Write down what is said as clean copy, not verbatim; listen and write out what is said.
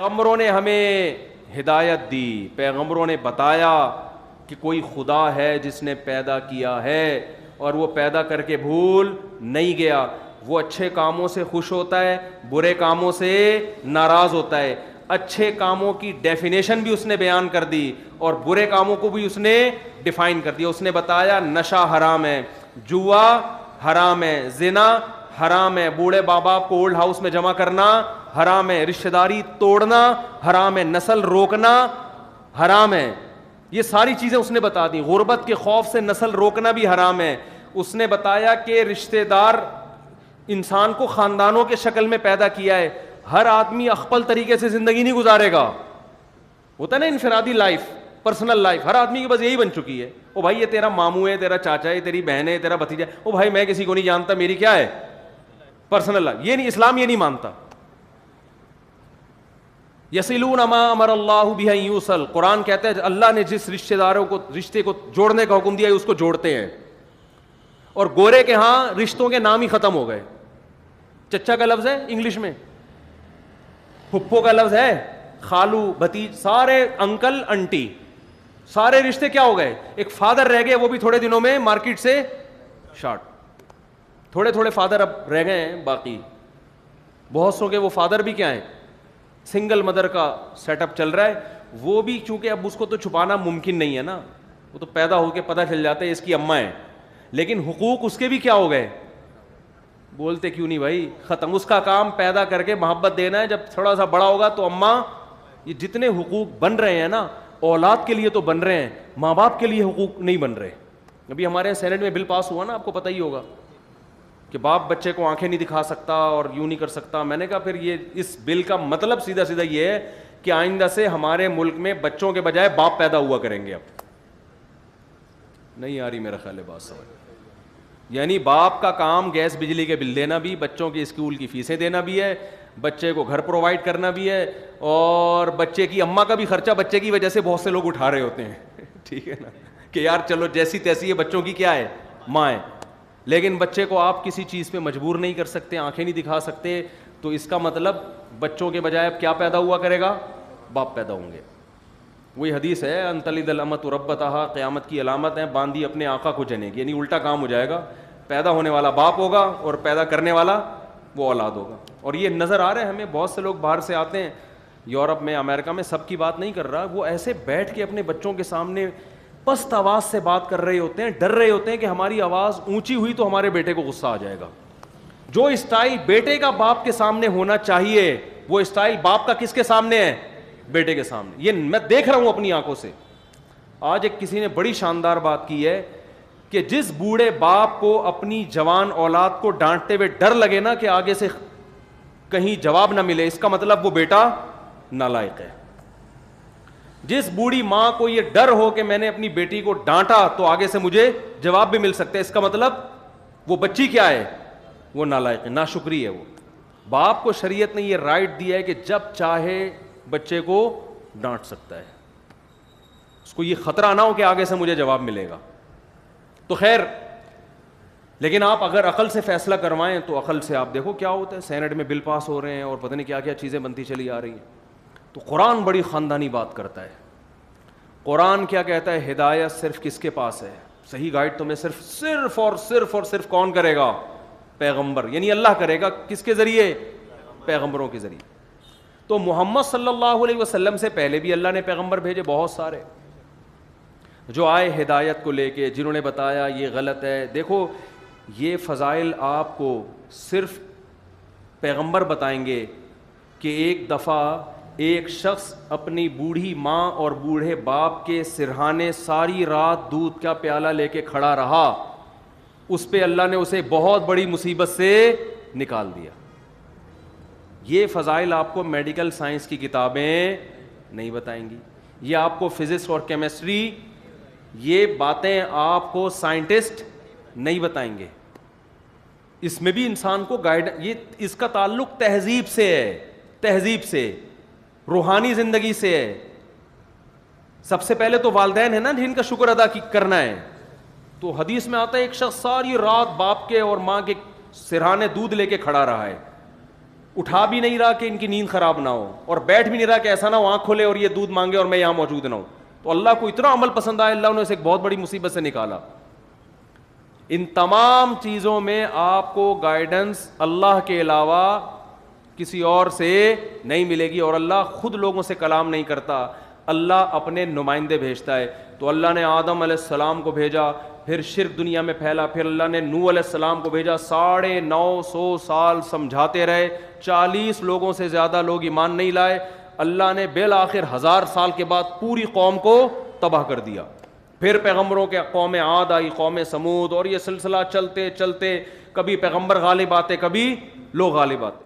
پیغمبروں نے ہمیں ہدایت دی, پیغمبروں نے بتایا کہ کوئی خدا ہے جس نے پیدا کیا ہے اور وہ پیدا کر کے بھول نہیں گیا. وہ اچھے کاموں سے خوش ہوتا ہے, برے کاموں سے ناراض ہوتا ہے. اچھے کاموں کی ڈیفینیشن بھی اس نے بیان کر دی اور برے کاموں کو بھی اس نے ڈیفائن کر دیا. اس نے بتایا نشہ حرام ہے, جوا حرام ہے, زنا حرام ہے, بوڑھے باپ باپ کو اولڈ ہاؤس میں جمع کرنا حرام ہے, رشتہ داری توڑنا حرام ہے, نسل روکنا حرام ہے. یہ ساری چیزیں اس نے بتا دی. غربت کے خوف سے نسل روکنا بھی حرام ہے. اس نے بتایا کہ رشتہ دار انسان کو خاندانوں کے شکل میں پیدا کیا ہے. ہر آدمی اخپل طریقے سے زندگی نہیں گزارے گا. ہوتا ہے نا انفرادی لائف, پرسنل لائف, ہر آدمی کی بس یہی بن چکی ہے. او بھائی یہ تیرا ماموں ہے, تیرا چاچا ہے, تیری بہن ہے, تیرا بھتیجا ہے. او بھائی میں کسی کو نہیں جانتا, میری کیا ہے پرسنل لائف. یہ نہیں, اسلام یہ نہیں مانتا. یصلون ما امر اللہ بہ ان یوصل, قرآن کہتا ہے اللہ نے جس رشتہ داروں کو رشتے کو جوڑنے کا حکم دیا ہے اس کو جوڑتے ہیں. اور گورے کے ہاں رشتوں کے نام ہی ختم ہو گئے. چچا کا لفظ ہے انگلش میں, پھپھو کا لفظ ہے, خالو بھتیج, سارے انکل انٹی, سارے رشتے کیا ہو گئے. ایک فادر رہ گئے, وہ بھی تھوڑے دنوں میں مارکیٹ سے شارٹ. تھوڑے تھوڑے فادر اب رہ گئے ہیں, باقی بہت سو کے وہ فادر بھی کیا ہیں, سنگل مدر کا سیٹ اپ چل رہا ہے. وہ بھی چونکہ اب اس کو تو چھپانا ممکن نہیں ہے نا, وہ تو پیدا ہو کے پتہ چل جاتا ہے اس کی اماں ہے, لیکن حقوق اس کے بھی کیا ہو گئے. بولتے کیوں نہیں بھائی, ختم. اس کا کام پیدا کر کے محبت دینا ہے. جب تھوڑا سا بڑا ہوگا تو اماں, یہ جتنے حقوق بن رہے ہیں نا اولاد کے لیے تو بن رہے ہیں, ماں باپ کے لیے حقوق نہیں بن رہے. ابھی ہمارے سینٹ میں بل پاس ہوا نا, آپ کو پتہ ہی ہوگا کہ باپ بچے کو آنکھیں نہیں دکھا سکتا اور یوں نہیں کر سکتا. میں نے کہا پھر یہ اس بل کا مطلب سیدھا سیدھا یہ ہے کہ آئندہ سے ہمارے ملک میں بچوں کے بجائے باپ پیدا ہوا کریں گے. اب نہیں آ رہی میرا خیال ہے بات سمجھ. یعنی باپ کا کام گیس بجلی کے بل دینا بھی, بچوں کی اسکول کی فیسیں دینا بھی ہے, بچے کو گھر پرووائڈ کرنا بھی ہے, اور بچے کی اماں کا بھی خرچہ بچے کی وجہ سے بہت سے لوگ اٹھا رہے ہوتے ہیں. ٹھیک ہے نا, کہ یار چلو جیسی تیسی یہ بچوں کی کیا ہے, ماں ہے. لیکن بچے کو آپ کسی چیز پہ مجبور نہیں کر سکتے, آنکھیں نہیں دکھا سکتے. تو اس کا مطلب بچوں کے بجائے اب کیا پیدا ہوا کرے گا, باپ پیدا ہوں گے. وہی حدیث ہے ان تلد الامۃ ربتہا, قیامت کی علامت ہے باندھی اپنے آقا کو جنے گی. یعنی الٹا کام ہو جائے گا, پیدا ہونے والا باپ ہوگا اور پیدا کرنے والا وہ اولاد ہوگا. اور یہ نظر آ رہا ہے ہمیں, بہت سے لوگ باہر سے آتے ہیں, یورپ میں, امریکہ میں, سب کی بات نہیں کر رہا, وہ ایسے بیٹھ کے اپنے بچوں کے سامنے پست آواز سے بات کر رہے ہوتے ہیں, ڈر رہے ہوتے ہیں کہ ہماری آواز اونچی ہوئی تو ہمارے بیٹے کو غصہ آ جائے گا. جو اسٹائل بیٹے کا باپ کے سامنے ہونا چاہیے وہ اسٹائل باپ کا کس کے سامنے ہے, بیٹے کے سامنے. یہ میں دیکھ رہا ہوں اپنی آنکھوں سے. آج ایک کسی نے بڑی شاندار بات کی ہے کہ جس بوڑھے باپ کو اپنی جوان اولاد کو ڈانٹتے ہوئے ڈر لگے نا کہ آگے سے کہیں جواب نہ ملے, اس کا مطلب وہ بیٹا نالائق ہے. جس بوڑھی ماں کو یہ ڈر ہو کہ میں نے اپنی بیٹی کو ڈانٹا تو آگے سے مجھے جواب بھی مل سکتا ہے, اس کا مطلب وہ بچی کیا ہے, وہ نالائق ہے, ناشکری ہے. وہ باپ کو شریعت نے یہ رائٹ دیا ہے کہ جب چاہے بچے کو ڈانٹ سکتا ہے, اس کو یہ خطرہ نہ ہو کہ آگے سے مجھے جواب ملے گا. تو خیر, لیکن آپ اگر عقل سے فیصلہ کروائیں تو عقل سے آپ دیکھو کیا ہوتا ہے. سینٹ میں بل پاس ہو رہے ہیں اور پتہ نہیں کیا کیا چیزیں بنتی چلی آ رہی ہیں. تو قرآن بڑی خاندانی بات کرتا ہے. قرآن کیا کہتا ہے, ہدایت صرف کس کے پاس ہے, صحیح گائیڈ تمہیں صرف کون کرے گا, پیغمبر. یعنی اللہ کرے گا, کس کے ذریعے, پیغمبروں کے ذریعے. تو محمد صلی اللہ علیہ وسلم سے پہلے بھی اللہ نے پیغمبر بھیجے بہت سارے, جو آئے ہدایت کو لے کے, جنہوں نے بتایا یہ غلط ہے. دیکھو یہ فضائل آپ کو صرف پیغمبر بتائیں گے کہ ایک دفعہ ایک شخص اپنی بوڑھی ماں اور بوڑھے باپ کے سرہانے ساری رات دودھ کا پیالہ لے کے کھڑا رہا, اس پہ اللہ نے اسے بہت بڑی مصیبت سے نکال دیا. یہ فضائل آپ کو میڈیکل سائنس کی کتابیں نہیں بتائیں گی, یہ آپ کو فزکس اور کیمسٹری, یہ باتیں آپ کو سائنٹسٹ نہیں بتائیں گے. اس میں بھی انسان کو گائیڈ, یہ اس کا تعلق تہذیب سے ہے, تہذیب سے, روحانی زندگی سے ہے. سب سے پہلے تو والدین ہے نا جن کا شکر ادا کرنا ہے. تو حدیث میں آتا ہے ایک شخص ساری رات باپ کے اور ماں کے سرہانے دودھ لے کے کھڑا رہا ہے, اٹھا بھی نہیں رہا کہ ان کی نیند خراب نہ ہو, اور بیٹھ بھی نہیں رہا کہ ایسا نہ ہو آنکھ کھولے اور یہ دودھ مانگے اور میں یہاں موجود نہ ہوں. تو اللہ کو اتنا عمل پسند آیا, اللہ نے اسے ایک بہت بڑی مصیبت سے نکالا. ان تمام چیزوں میں آپ کو گائیڈنس اللہ کے علاوہ کسی اور سے نہیں ملے گی, اور اللہ خود لوگوں سے کلام نہیں کرتا, اللہ اپنے نمائندے بھیجتا ہے. تو اللہ نے آدم علیہ السلام کو بھیجا, پھر شرک دنیا میں پھیلا, پھر اللہ نے نوح علیہ السلام کو بھیجا, 950 سال سمجھاتے رہے, 40 لوگوں سے زیادہ لوگ ایمان نہیں لائے. اللہ نے بالآخر 1000 سال کے بعد پوری قوم کو تباہ کر دیا. پھر پیغمبروں کے قوم عاد آئی, قوم سمود, اور یہ سلسلہ چلتے چلتے کبھی پیغمبر غالب آتے, کبھی لوگ غالب آتے.